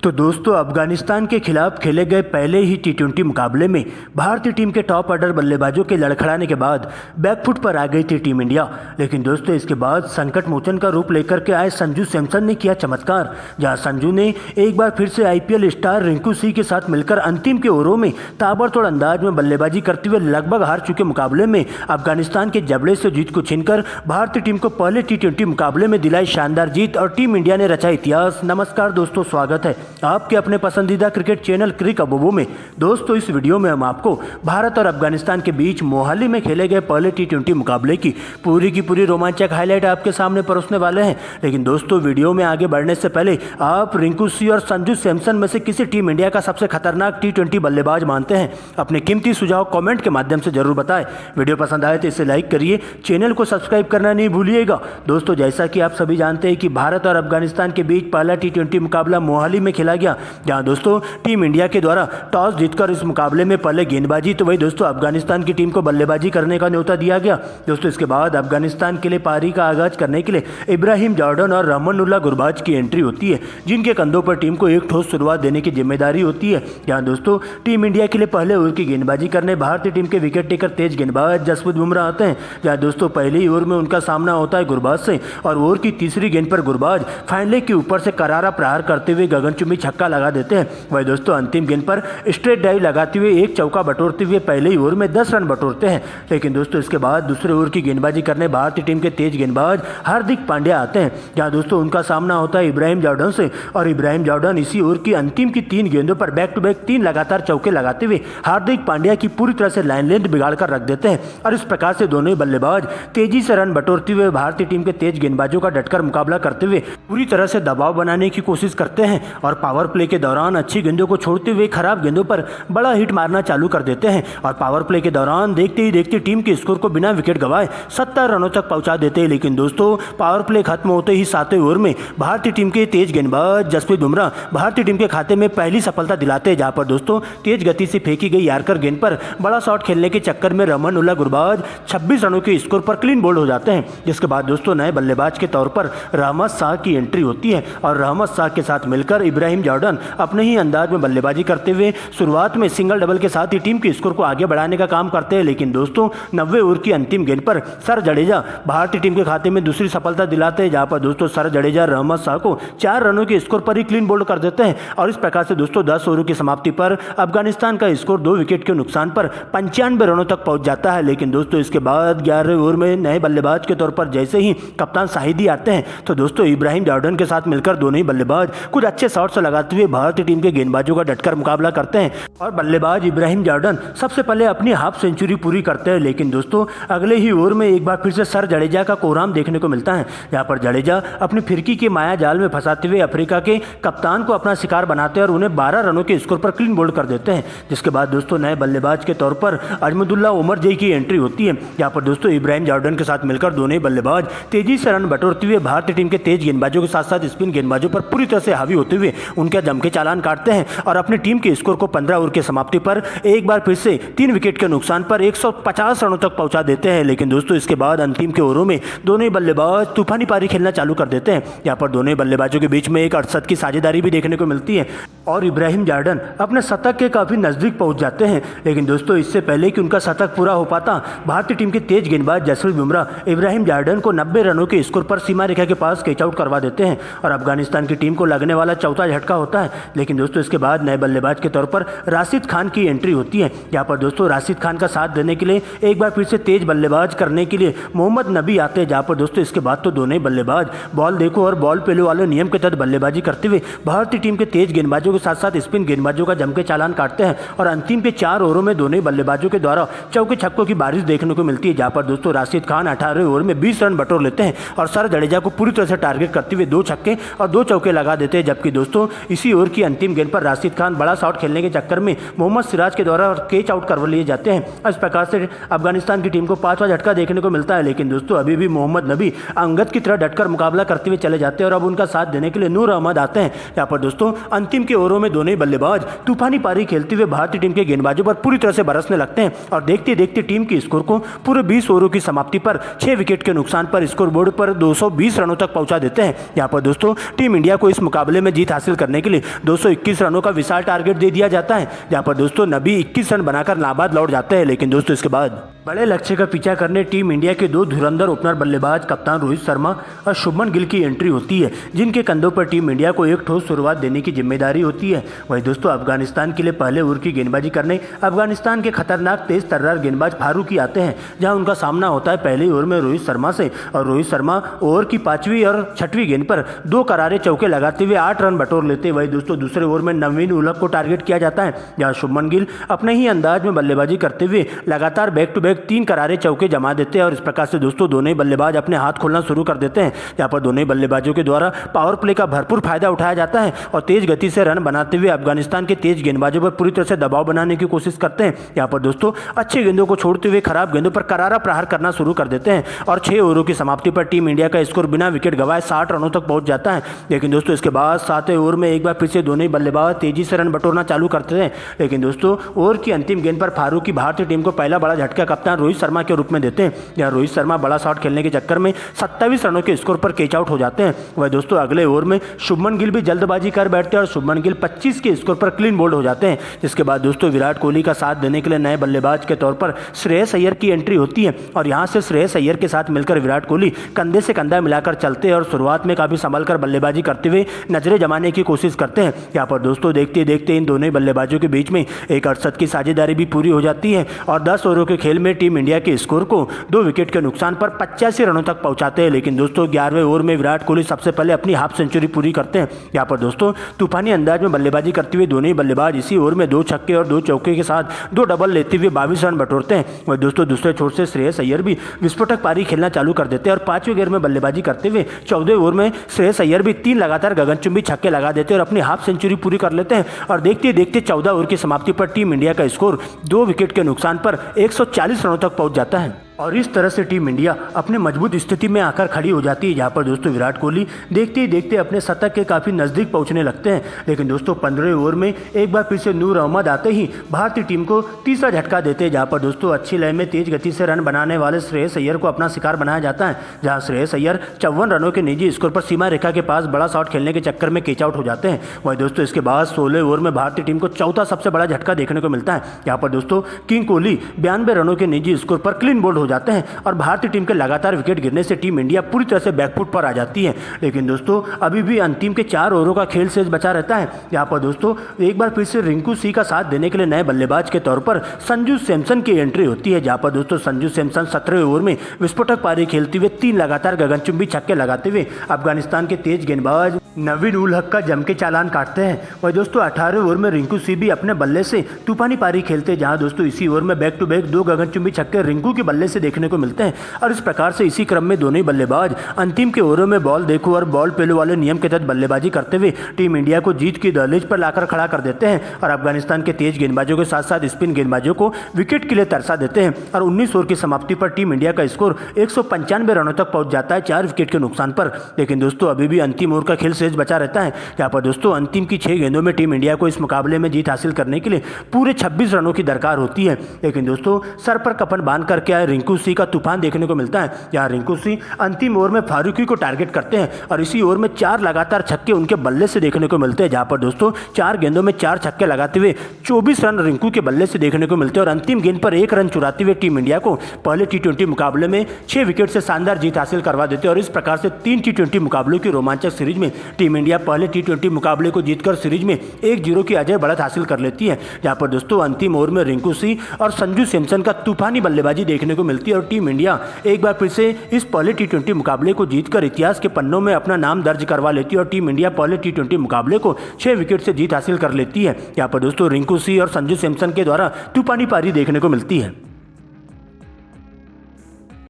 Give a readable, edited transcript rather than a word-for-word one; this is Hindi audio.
तो दोस्तों अफगानिस्तान के खिलाफ खेले गए पहले ही टी20 मुकाबले में भारतीय टीम के टॉप ऑर्डर बल्लेबाजों के लड़खड़ाने के बाद बैकफुट पर आ गई थी टीम इंडिया। लेकिन दोस्तों इसके बाद संकट मोचन का रूप लेकर के आए संजू सैमसन ने किया चमत्कार, जहां संजू ने एक बार फिर से आईपीएल स्टार रिंकू सिंह के साथ मिलकर अंतिम के ओवरों में ताबड़तोड़ अंदाज में बल्लेबाजी करते हुए लगभग हार चुके मुकाबले में अफगानिस्तान के जबड़े से जीत को छीनकर भारतीय टीम को पहले टी20 मुकाबले में दिलाई शानदार जीत और टीम इंडिया ने रचा इतिहास। नमस्कार दोस्तों, स्वागत है आपके अपने पसंदीदा क्रिकेट चैनल क्रिक अबोबो में। दोस्तों इस वीडियो में हम आपको भारत और अफगानिस्तान के बीच मोहाली में खेले गए पहले टी20 मुकाबले की पूरी रोमांचक हाईलाइट आपके सामने परोसने वाले हैं। लेकिन दोस्तों वीडियो में आगे बढ़ने से पहले आप रिंकू सिंह और संजू सैमसन में से किसी टीम इंडिया का सबसे खतरनाक टी20 बल्लेबाज मानते हैं? अपने कीमती सुझाव कमेंट के माध्यम से जरूर बताएं। वीडियो पसंद आए तो इसे लाइक करिए, चैनल को सब्सक्राइब करना नहीं भूलिएगा। दोस्तों जैसा कि आप सभी जानते हैं कि भारत और अफगानिस्तान के बीच पहला टी20 मुकाबला मोहाली में खेला गया, जहां दोस्तों टीम इंडिया के द्वारा टॉस जीतकर इस मुकाबले में पहले गेंदबाजी तो वही दोस्तों अफगानिस्तान की टीम को बल्लेबाजी करने का न्योता दिया गया। दोस्तों इसके बाद अफगानिस्तान के लिए पारी का आगाज करने के लिए इब्राहिम जॉर्डन और रहमानुल्लाह गुरबाज की एंट्री होती है, जिनके कंधों पर टीम को एक ठोस शुरुआत देने की जिम्मेदारी होती है। जहां दोस्तों टीम इंडिया के लिए पहले ओवर की गेंदबाजी करने भारतीय टीम के विकेट टेकर तेज गेंदबाज जसप्रीत बुमराह आते हैं। जहां दोस्तों पहले ओवर में उनका सामना होता है गुरबाज से और ओवर की तीसरी गेंद पर गुरबाज फाइन लेग के ऊपर से करारा प्रहार करते हुए गगनचुंबी छक्का लगा देते हैं। वही दोस्तों अंतिम गेंद पर स्ट्रेट ड्राइव लगाते हुए एक चौका बटोरते हुए पहले ही ओवर में 10 रन बटोरते हैं। लेकिन दोस्तों इसके बाद दूसरे ओवर की गेंदबाजी करने भारतीय टीम के तेज गेंदबाज हार्दिक पांड्या आते हैं, जहां दोस्तों उनका सामना होता है इब्राहिम जॉर्डन से और इब्राहिम जॉर्डन इसी ओवर की अंतिम की 3 गेंदों पर बैक टू बैक 3 लगातार चौके लगाते हुए हार्दिक पांड्या की पूरी तरह से लाइन लेंथ बिगाड़ कर रख देते हैं। और इस प्रकार से दोनों ही बल्लेबाज तेजी से रन बटोरते हुए भारतीय टीम के तेज गेंदबाजों का डटकर मुकाबला करते हुए पूरी तरह से दबाव बनाने की कोशिश करते हैं और पावर प्ले के दौरान अच्छी गेंदों को छोड़ते हुए खराब गेंदों पर बड़ा हिट मारना चालू कर देते हैं। और पावर प्ले के दौरान देखते ही देखते टीम के स्कोर को बिना विकेट गंवाए 70 रनों तक पहुंचा देते हैं। लेकिन दोस्तों पावर प्ले खत्म होते ही 7वें ओवर में भारतीय टीम के तेज गेंदबाज जसप्रीत बुमराह भारतीय टीम के खाते में पहली सफलता दिलाते हैं, जहां पर दोस्तों तेज गति से फेंकी गई यार्कर गेंद पर बड़ा शॉट खेलने के चक्कर में रहमानुल्लाह गुरबाज 26 रनों के स्कोर पर क्लीन बोल्ड हो जाते हैं। जिसके बाद दोस्तों नए बल्लेबाज के तौर पर रहमत शाह की एंट्री होती है और रहमत शाह के साथ मिलकर इब्राहिम जॉर्डन अपने ही अंदाज में बल्लेबाजी करते हुए शुरुआत में सिंगल डबल के साथ ही टीम के स्कोर को आगे बढ़ाने का काम करते हैं। लेकिन दोस्तों 90वें ओवर की अंतिम गेंद पर सर जडेजा भारतीय टीम के खाते में दूसरी सफलता दिलाते हैं, जहां पर दोस्तों सर जडेजा रहमत शाह को 4 रनों के स्कोर पर ही क्लीन बोल्ड कर देते हैं। और इस प्रकार से दोस्तों 10 ओवरों की समाप्ति पर अफगानिस्तान का स्कोर 2 विकेट के नुकसान पर 95 रनों तक पहुंच जाता है। लेकिन दोस्तों इसके बाद 11वें ओवर में नए बल्लेबाज के तौर पर जैसे ही कप्तान शाहिदी आते हैं तो दोस्तों इब्राहिम जॉर्डन के साथ मिलकर दोनों ही बल्लेबाज कुछ अच्छे शॉट्स लगाते हुए भारतीय टीम के गेंदबाजों का डटकर मुकाबला करते हैं और बल्लेबाज इब्राहिम जॉर्डन सबसे पहले अपनी हाफ सेंचुरी पूरी करते हैं। लेकिन दोस्तों अगले ही ओवर में एक बार फिर से सर जडेजा का कोहराम देखने को मिलता है, जहां पर जडेजा अपनी फिरकी के माया जाल में फंसाते हुए अफ्रीका के कप्तान को अपना शिकार बनाते हैं और उन्हें 12 रनों के स्कोर पर क्लीन बोल्ड कर देते हैं। जिसके बाद दोस्तों नए बल्लेबाज के तौर पर अजमदुल्ला उमर जई की एंट्री होती है, जहां पर दोस्तों इब्राहिम जॉर्डन के साथ मिलकर दोनों ही बल्लेबाज तेजी से रन बटोरते हुए भारतीय टीम के तेज गेंदबाजों के साथ साथ स्पिन गेंदबाजों पर पूरी तरह से हावी होते हुए उनके जम के चालान काटते हैं और अपनी टीम के स्कोर को 15 ओवर की समाप्ति पर एक बार फिर से 3 विकेट के नुकसान पर 150 रनों तक पहुंचा देते हैं। लेकिन दोस्तों इसके बाद अंतिम के ओवरों में दोनों ही बल्लेबाज तूफानी पारी खेलना चालू कर देते हैं, यहाँ पर दोनों ही बल्लेबाजों के बीच में एक 68 की साझेदारी भी देखने को मिलती है और इब्राहिम जॉर्डन अपने शतक के काफी नजदीक पहुंच जाते हैं। लेकिन दोस्तों इससे पहले कि उनका शतक पूरा हो पाता भारतीय टीम के तेज गेंदबाज जसप्रीत बुमराह इब्राहिम जॉर्डन को 90 रनों के स्कोर पर सीमा रेखा के पास कैच आउट करवा देते हैं और अफगानिस्तान की टीम को लगने वाला चौथा झटका होता है। लेकिन दोस्तों इसके बाद नए बल्लेबाज के तौर पर राशिद खान की एंट्री होती है, जहां पर दोस्तों राशिद खान का साथ देने के लिए एक बार फिर से तेज बल्लेबाज करने के लिए मोहम्मद नबी आते हैं। जहां पर दोस्तों इसके बाद तो दोनों ही बल्लेबाज बॉल देखो और बॉल पेलो वाले नियम के तहत बल्लेबाजी करते हुए भारतीय टीम के तेज गेंदबाजों के साथ साथ स्पिन गेंदबाजों का जम के चालान काटते हैं और अंतिम के 4 ओवरों में दोनों ही बल्लेबाजों के द्वारा चौके छक्कों की बारिश देखने को मिलती है, जहां पर दोस्तों राशिद खान 18वें ओवर में 20 रन बटोर लेते हैं और सर जडेजा को पूरी तरह से टारगेट करते हुए 2 छक्के और 2 चौके लगा देते हैं। जबकि दोस्तों इसी ओवर की अंतिम गेंद पर राशिद खान बड़ा शॉट खेलने के चक्कर में मोहम्मद सिराज के द्वारा कैच आउट करवा लिए जाते हैं। इस प्रकार से अफगानिस्तान की टीम को 5वां झटका देखने को मिलता है। लेकिन दोस्तों अभी भी मोहम्मद नबी अंगद की तरह डटकर मुकाबला करते हुए चले जाते हैं और अब उनका साथ देने के लिए नूर अहमद आते हैं। यहाँ पर दोस्तों अंतिम के ओवरों में दोनों ही बल्लेबाज तूफानी पारी खेलते हुए भारतीय टीम के गेंदबाजों पर पूरी तरह से बरसने लगते हैं और देखते देखते टीम के स्कोर को पूरे 20 ओवरों की समाप्ति पर 6 विकेट के नुकसान पर स्कोर बोर्ड पर 220 रनों तक पहुंचा देते हैं। यहाँ पर दोस्तों टीम इंडिया को इस मुकाबले में जीत हासिल हासिल करने के लिए 221 रनों का विशाल टारगेट दे दिया जाता है, जहां पर दोस्तों नबी 21 रन बनाकर नाबाद लौट जाते हैं। लेकिन दोस्तों इसके बाद बड़े लक्ष्य का पीछा करने टीम इंडिया के दो धुरंधर ओपनर बल्लेबाज कप्तान रोहित शर्मा और शुभमन गिल की एंट्री होती है, जिनके कंधों पर टीम इंडिया को एक ठोस शुरुआत देने की जिम्मेदारी होती है। वहीं दोस्तों अफगानिस्तान के लिए पहले ओवर की गेंदबाजी करने अफगानिस्तान के खतरनाक तेज तर्रार गेंदबाज फारूकी आते हैं, जहां उनका सामना होता है पहले ओवर में रोहित शर्मा से। और रोहित शर्मा ओवर की 5वीं और 6वीं गेंद पर 2 करारे चौके लगाते हुए 8 रन बटोर लेते। वहीं दोस्तों दूसरे ओवर में नवीन उलहक को टारगेट किया जाता है, जहां शुभमन गिल अपने ही अंदाज में बल्लेबाजी करते हुए लगातार बैक टू बैक 3 करारे चौके जमा देते हैं। और इस प्रकार से दोस्तों दोनों ही बल्लेबाज अपने हाथ खोलना शुरू कर देते हैं। यहाँ पर दोनों ही बल्लेबाजों के द्वारा पावर प्ले का भरपूर फायदा उठाया जाता है और तेज गति से रन बनाते हुए अफगानिस्तान के तेज गेंदबाजों पर पूरी तरह से दबाव बनाने की कोशिश करते हैं। यहाँ पर दोस्तों अच्छी गेंदों को छोड़ते हुए खराब गेंदों पर करारा प्रहार करना शुरू कर देते हैं और 6 ओवरों की समाप्ति पर टीम इंडिया का स्कोर बिना विकेट गंवाए 60 रनों तक पहुंच जाता है। लेकिन दोस्तों इसके बाद 7वें ओवर में एक बार फिर से दोनों ही बल्लेबाज तेजी से रन बटोरना चालू करते हैं। लेकिन दोस्तों ओवर की अंतिम गेंद पर फारूकी भारतीय टीम को पहला बड़ा झटका कप्तान रोहित शर्मा के रूप में देते हैं, जहां रोहित शर्मा बड़ा शॉट खेलने के चक्कर में 27 रनों के स्कोर पर कैच आउट हो जाते हैं। वह दोस्तों अगले ओवर में शुभमन गिल भी जल्दबाजी कर बैठते हैं और शुभमन गिल 25 के स्कोर पर क्लीन बोल्ड हो जाते हैं। जिसके बाद दोस्तों विराट कोहली का साथ देने के लिए नए बल्लेबाज के तौर पर श्रेयस अय्यर की एंट्री होती है और यहां से श्रेयस अय्यर के साथ मिलकर विराट कोहली कंधे से कंधा मिलाकर चलते हैं और शुरुआत में काफी संभल कर बल्लेबाजी करते हुए नजरें जमाने की कोशिश करते हैं। यहाँ पर दोस्तों देखते देखते इन दोनों ही बल्लेबाजों के बीच में एक अड़सठ की साझेदारी भी पूरी हो जाती है और 10 ओवरों के खेल में टीम इंडिया के स्कोर को 2 विकेट के नुकसान पर 85 रनों तक पहुंचाते हैं। लेकिन दोस्तों 11वें ओवर में विराट कोहली सबसे पहले अपनी हाफ सेंचुरी पूरी करते हैं। यहाँ पर दोस्तों तूफानी अंदाज में बल्लेबाजी करते हुए दोनों ही बल्लेबाज इसी ओवर में 2 छक्के और 2 चौके के साथ 2 डबल लेते हुए 22 रन बटोरते हैं। वही दोस्तों दूसरे छोर से श्रेयस अय्यर भी विस्फोटक पारी खेलना चालू कर देते हैं और 5वें गेयर में बल्लेबाजी करते हुए 14वें ओवर में श्रेयस अय्यर भी 3 लगातार गगनचुंबी छक्के लगा देते हैं और अपनी हाफ सेंचुरी पूरी कर लेते हैं। और देखते देखते 14 ओवर की समाप्ति पर टीम इंडिया का स्कोर 2 विकेट के नुकसान पर 140 रनों तक पहुंच जाता है और इस तरह से टीम इंडिया अपने मजबूत स्थिति में आकर खड़ी हो जाती है, जहां पर दोस्तों विराट कोहली देखते ही देखते अपने शतक के काफ़ी नज़दीक पहुंचने लगते हैं। लेकिन दोस्तों 15वें ओवर में एक बार फिर से नूर अहमद आते ही भारतीय टीम को तीसरा झटका देते हैं, जहां पर दोस्तों अच्छी लय में तेज गति से रन बनाने वाले श्रेयस अय्यर को अपना शिकार बनाया जाता है, जहाँ श्रेयस अय्यर 54 रनों के निजी स्कोर पर सीमा रेखा के पास बड़ा शॉट खेलने के चक्कर में कैच आउट हो जाते हैं। वही दोस्तों इसके बाद 16वें ओवर में भारतीय टीम को चौथा सबसे बड़ा झटका देखने को मिलता है। यहाँ पर दोस्तों किंग कोहली 92 रनों के निजी स्कोर पर क्लीन बोल्ड हो जाते हैं और भारतीय टीम के लगातार विकेट गिरने से टीम इंडिया पूरी तरह से बैकफुट पर आ जाती है। लेकिन दोस्तों अभी भी अंतिम के 4 ओवरों का खेल शेष बचा रहता है। यहाँ पर दोस्तों एक बार फिर से रिंकू सिंह का साथ देने के लिए नए बल्लेबाज के तौर पर संजू सैमसन की एंट्री होती है, जहाँ पर दोस्तों संजू सैमसन 17वें ओवर में विस्फोटक पारी खेलते हुए 3 लगातार गगनचुंबी छक्के लगाते हुए अफगानिस्तान के तेज गेंदबाज नवीन उल हक का जम के चालान काटते हैं। वही दोस्तों 18वें ओवर में रिंकू सिंह भी अपने बल्ले से तूफानी पारी खेलते हैं, जहां दोस्तों इसी ओवर में बैक टू बैक 2 गगनचुंबी छक्के रिंकू के बल्ले से देखने को मिलते हैं। और इस प्रकार से इसी क्रम में दोनों ही बल्लेबाज अंतिम के ओवरों में बॉल देखो और बॉल पेलो वाले नियम के तहत बल्लेबाजी करते हुए टीम इंडिया को जीत की दहलीज पर लाकर खड़ा कर देते हैं और अफगानिस्तान के तेज गेंदबाजों के साथ साथ स्पिन गेंदबाजों को विकेट के लिए तरसा देते हैं। और 19 ओवर की समाप्ति पर टीम इंडिया का स्कोर 195 रनों तक पहुंच जाता है 4 विकेट के नुकसान पर। लेकिन दोस्तों अभी भी अंतिम ओवर का खेल शेष बचा रहता है, यहाँ पर दोस्तों अंतिम की 6 गेंदों में टीम इंडिया को इस मुकाबले में जीत हासिल करने के लिए पूरे 26 रनों की दरकार होती है। लेकिन दोस्तों सर पर कफन बांध करके आए रिंकू सिंह का तूफान देखने को मिलता है, जहाँ रिंकू सिंह अंतिम ओवर में फारूकी को टारगेट करते हैं और इसी ओवर में 4 लगातार छक्के उनके बल्ले से देखने को मिलते हैं, जहाँ पर दोस्तों 4 गेंदों में 4 छक्के लगाते हुए 24 रन रिंकू के बल्ले से देखने को मिलते हैं और अंतिम गेंद पर 1 रन चुराते हुए टीम इंडिया को पहले T20 मुकाबले में 6 विकेट से शानदार जीत हासिल करवा देते हैं। और इस प्रकार से 3 T20 मुकाबलों की रोमांचक सीरीज में टीम इंडिया पहले T20 मुकाबले को जीतकर सीरीज में 1-0 की अजय बढ़त हासिल कर लेती है, जहां पर दोस्तों अंतिम ओवर में रिंकू सिंह और संजू सैमसन का तूफानी बल्लेबाजी देखने को मिलती है और टीम इंडिया एक बार फिर से इस पहले T20 मुकाबले को जीतकर इतिहास के पन्नों में अपना नाम दर्ज करवा लेती है और टीम इंडिया पहले T20 मुकाबले को 6 विकेट से जीत हासिल कर लेती है। यहाँ पर दोस्तों रिंकू सिंह और संजू सैमसन के द्वारा तूफानी पारी देखने को मिलती है।